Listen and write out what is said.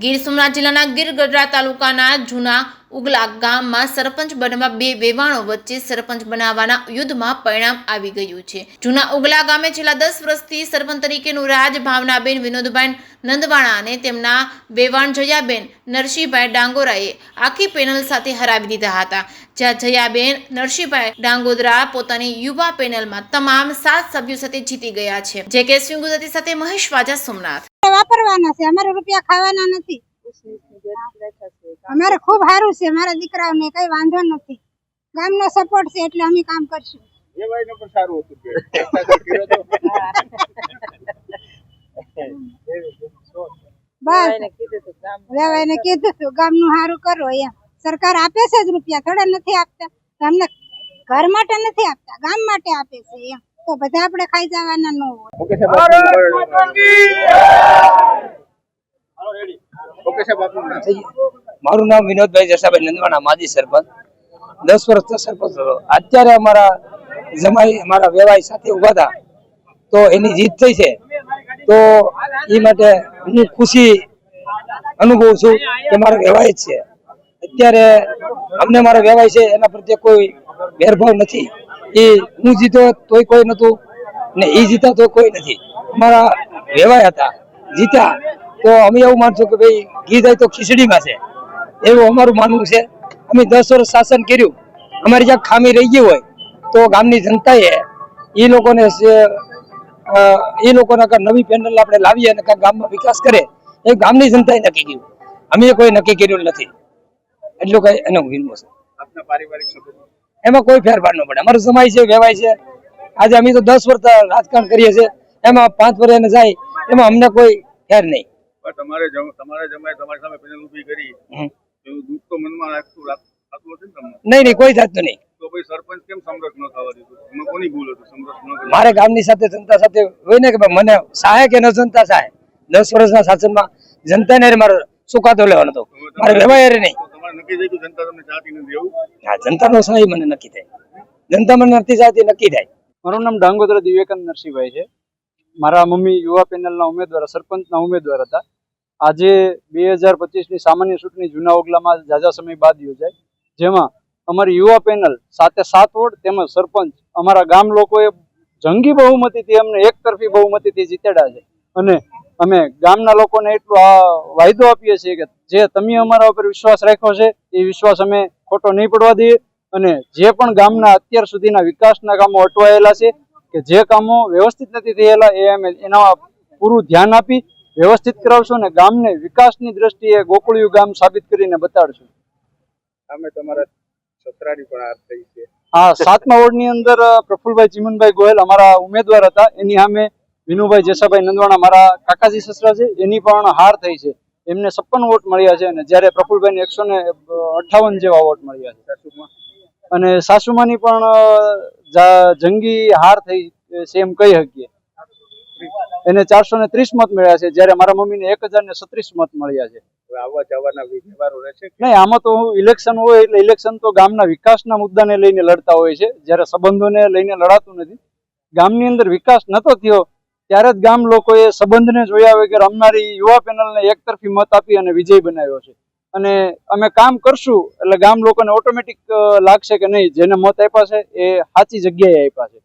ગીર સોમનાથ જિલ્લાના ગીર ગઢડા તાલુકાના જૂના ઉગલા ગામમાં સરપંચ બનવા બે વેવાણો વચ્ચે સરપંચ બનાવવાના યુદ્ધમાં પરિણામ આવી ગયું છે. જૂના ઉગલા ગામે છેલ્લા 10 વર્ષથી સરપંચ તરીકેનું રાજ ભાવનાબેન વિનોદભાઈ નંદવાણા અને તેમના વેવાણ જયાબેન નરસિંહભાઈ ડાંગોરાએ આખી પેનલ સાથે હરાવી દીધા હતા. જ્યાં જયાબેન નરસિંહભાઈ ડાંગોદરા પોતાની યુવા પેનલમાં તમામ 7 સભ્યો સાથે જીતી ગયા છે. જે કે સ્વિંગ ગુજરાતી સાથે મહેશ વાજા, સોમનાથ. વાપરવાના છે, અમારે રૂપિયા ખાવાના નથી. અમારે ખૂબ સારું છે, મારા દીકરાઓને કઈ વાંધો નથી. ગામનો સપોર્ટ છે એટલે અમે કામ કરશું. વેવાઈને કીધું હતું ગામનું સારું કરો એમ. સરકાર આપે છે જ રૂપિયા, થોડા નથી આપતા. અમને ઘર માટે નથી આપતા, ગામ માટે આપે છે એમ. તો બધા આપણે ખાઈ જવાના ન હોય. મારું નામ વિનોદભાઈ જસાભાઈ નંદવાણા, માજી સરપંચ. 10 વર્ષથી સરપંચ હતો. અત્યારે અમારા જમાઈ અમારા વેવાઈ સાથે ઉભા હતા તો એની જીત થઈ છે, તો એ માટે હું ખુશી અનુભવું છું કે મારા વેવાઈ જ છે. અત્યારે અમને મારા વેવાઈ છે એના પ્રત્યે કોઈ ભેદભાવ નથી. એ હું જીતો તોય કોઈ નતું ને એ જીતા તો કોઈ નથી. અમારા વેવાઈ હતા, જીત્યા તો અમે એવું માનશું કે ભાઈ ઘી જાય તો ખીચડીમાં છે, એવું અમારું માનવું છે. અમે 10 વર્ષ શાસન કર્યું, અમારી જ્યાં ખામી રહી ગઈ હોય તો ગામની જનતાએ એ લોકોને નવી પેનલ આપણે લાવીએ અને ગામમાં વિકાસ કરે એ ગામની જનતાએ નક્કી કર્યું. અમે કોઈ નક્કી કર્યું નથી. એટલું કઈ એનો વિનમો છે. એમાં કોઈ ફેરફાર ન પડે. અમારું સમાય છે, વેવાય છે. આજે અમે તો 10 વર્ષ રાજકારણ કરીએ છીએ, એમાં 5 વર્ષ જાય એમાં અમને કોઈ ફેર નહીં. તમારે જમાય તમારી સામે પેનલ ઊભી કરી, એવું દુઃખ તો મનમાં રાખતું હતું તમને? નહીં, કોઈ જાતનું નહીં. તો ભાઈ સરપંચ કેમ સમરસ ન થવા દીધું? એમાં કોની ભૂલ હતી સમરસ ન કરી? મારે ગામની સાથે જનતા સાથે હોય ને કે મને સહાય કે ન જનતા સહાય. 10 વર્ષના શાસનમાં જનતાને મારે સુકાતો લેવાનો હતો, મારે વ્યવહાર નહીં. તમારે નક્કી થઈ ગયું જનતા તમને ચાહતી નથી એવું? હા, જનતાનો સહાય મને નક્કી થાય, જનતા મને નથી ચાહતી નક્કી થાય. મારું નામ ડાંગોદરા દિવ્યાકાંત નરસિંહભાઈ છે. મારા મમ્મી યુવા પેનલના ઉમેદવાર, સરપંચના ઉમેદવાર હતા. આજે 2025ની સામાન્ય ચૂંટણી જૂના ઓગલામાં ઝાઝા સમય બાદ યોજાય, જેમાં અમારી યુવા પેનલ 7 વોર્ડ તેમજ સરપંચ અમારા ગામ લોકોએ જંગી બહુમતીથી અમને એકતરફી બહુમતીથી જીતાડ્યા છે. અને અમે ગામના લોકોને એટલો વાયદો આપીએ છીએ કે જે તમે અમારા ઉપર વિશ્વાસ રાખ્યો છે એ વિશ્વાસ અમે ખોટો નહીં પડવા દઈએ. અને જે પણ ગામના અત્યાર સુધીના વિકાસના કામો અટવાયેલા છે કે જે કામો વ્યવસ્થિત નથી થયેલા એ અમે એના પૂરું ધ્યાન આપી વ્યવસ્થિત કરાવશું અને ગામને વિકાસની દ્રષ્ટિએ ગોકુળિયું ગામ સાબિત કરીને બતાડશું. અમે તમારા સત્રાની પણ હાર થઈ છે. હા, 7મા વોર્ડની અંદર પ્રફુલભાઈ ચીમનભાઈ ગોયલ અમારા ઉમેદવાર હતા, એની સામે વિનુભાઈ જસાભાઈ નંદવાણા મારા કાકાજી સસરા છે, એની પણ હાર થઈ છે. એમને 56 વોટ મળ્યા છે અને જ્યારે પ્રફુલભાઈને 158 જેવા વોટ મળ્યા છે. અને સાસુમાની પણ જંગી હાર થઈ છે એમ કહી શકીએ. એને 430 મત મળ્યા છે, જ્યારે મારા મમ્મીને 1036 મત મળ્યા છે. નહીં, આમાં તો ઇલેક્શન હોય એટલે ઇલેક્શન તો ગામના વિકાસના મુદ્દાને લઈને લડતા હોય છે, જ્યારે સંબંધોને લઈને લડાતું નથી. ગામની અંદર વિકાસ નતો થયો ત્યારે જ ગામ લોકોએ સંબંધને જોયા વગર અમારી યુવા પેનલને એકતરફી મત આપી અને વિજય બનાવ્યો છે. અને અમે કામ કરશું એટલે ગામ લોકોને ઓટોમેટિક લાગશે કે નહીં, જેને મત આપ્યા છે એ સાચી જગ્યાએ આપ્યા છે.